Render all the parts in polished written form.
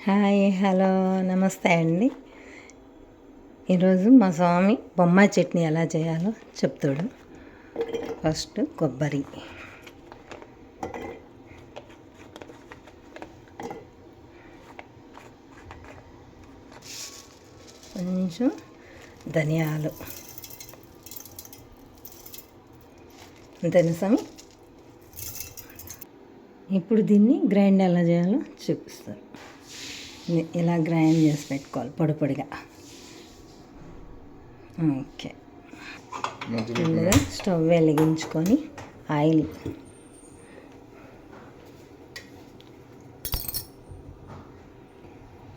Hi hello నమస్తే అండి. ఈరోజు మా స్వామి బొంబాయి చట్నీ ఎలా చేయాలో చెప్తాడు. ఫస్ట్ కొబ్బరి, కొంచెం ధనియాలు, అంతేనా స్వామి? ఇప్పుడు దీన్ని గ్రైండ్ ఎలా చేయాలో చూపిస్తారు. ఇలా గ్రైండ్ చేసి పెట్టుకోవాలి పొడి పొడిగా. ఓకే, ముందుగా స్టవ్ వెలిగించుకొని ఆయిల్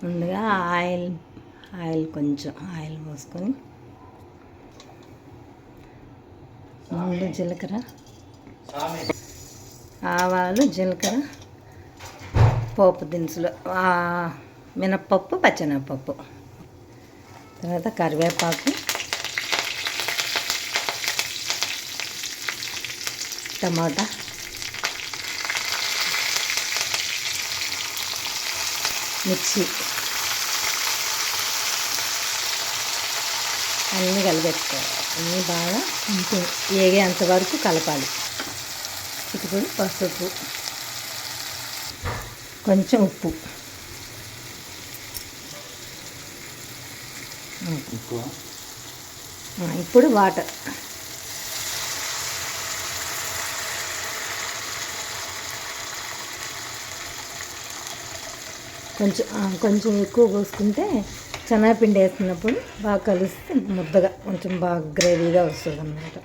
ముందుగా ఆయిల్ కొంచెం ఆయిల్ పోసుకొని ముందు జీలకర్ర, ఆవాలు, జీలకర్ర, పోపు దినుసులు, మినప్పప్పు, పచ్చెనగపప్పు, తర్వాత కరివేపాకు, టమాటా, మిర్చి అన్నీ కలిపెట్టుకోవాలి. అన్నీ బాగా కొంచెం ఏగేంత వరకు కలపాలి. ఇప్పుడు పసుపు, కొంచెం ఉప్పు, ఇప్పుడు వాటర్, కొంచెం ఎక్కువ పోసుకుంటే శనగపిండి వేసినప్పుడు బాగా కలిస్తే ముద్దగా కొంచెం బాగా గ్రేవీగా వస్తుంది అన్నమాట.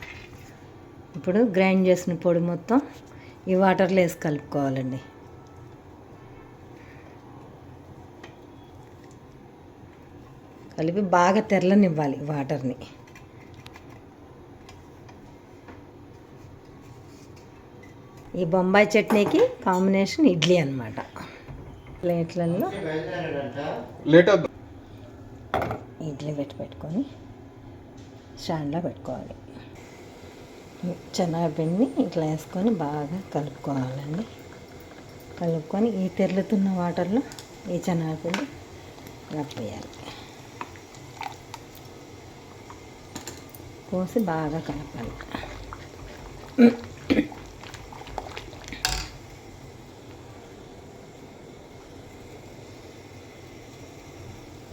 ఇప్పుడు గ్రైండ్ చేసిన పొడి మొత్తం ఈ వాటర్లో వేసి కలుపుకోవాలండి. కలిపి బాగా తెరలనివ్వాలి వాటర్ని. ఈ బొంబాయి చట్నీకి కాంబినేషన్ ఇడ్లీ అన్నమాట. ప్లేట్లలో ఇడ్లీ పెట్టుకొని స్టాండ్లో పెట్టుకోవాలి. శనగపిండిని ఇట్లా వేసుకొని బాగా కలుపుకోవాలండి. కలుపుకొని ఈ తెరులుతున్న వాటర్లో ఈ శనగపిండి వేయాలి. పోసి బాగా కలపాలి.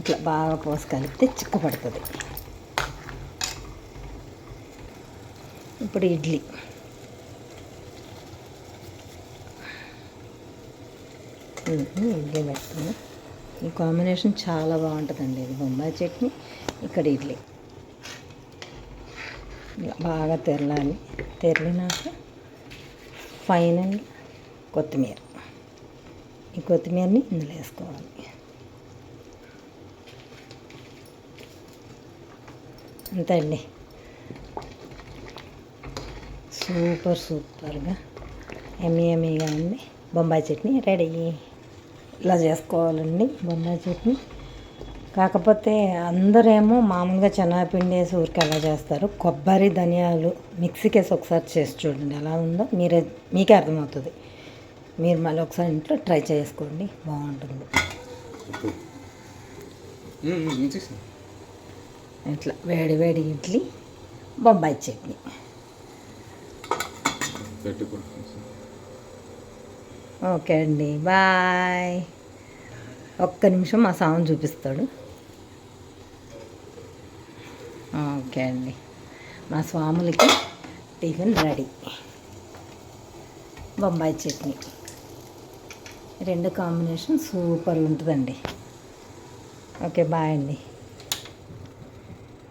ఇట్లా బాగా పోసి కలిపితే చిక్కపడుతుంది. ఇప్పుడు ఇడ్లీ పెట్టుకుని ఈ కాంబినేషన్ చాలా బాగుంటుందండి. ఇది బొంబాయి చట్నీ, ఇక్కడ ఇడ్లీ. బాగా తెరలాలి. తెరలినాక ఫైనల్ కొత్తిమీర, ఈ కొత్తిమీరని ఇందులో వేసుకోవాలి. అంతే అండి, సూపర్గా ఎమ్మీగా ఉంది. బొంబాయి చట్నీ రెడీ. ఇలా చేసుకోవాలండి బొంబాయి చట్నీ. కాకపోతే అందరేమో మామూలుగా శనగపిండి వేసి ఊరికి ఎలా చేస్తారు. కొబ్బరి, ధనియాలు మిక్సీకి వేసి ఒకసారి చేసి చూడండి ఎలా ఉందో మీకే అర్థమవుతుంది. మీరు మళ్ళీ ఒకసారి ఇంట్లో ట్రై చేసుకోండి, బాగుంటుంది. ఇట్లా వేడి వేడి ఇడ్లీ, బొంబాయి చట్నీ. ఓకే అండి, బాయ్. ఒక్క నిమిషం మా సాంగ్ చూపిస్తాడు. ఓకే అండి, మా స్వాములకి టిఫిన్ రెడీ. బొంబాయి చట్నీ రెండు కాంబినేషన్ సూపర్ ఉంటుందండి. ఓకే, బాయ్ అండి.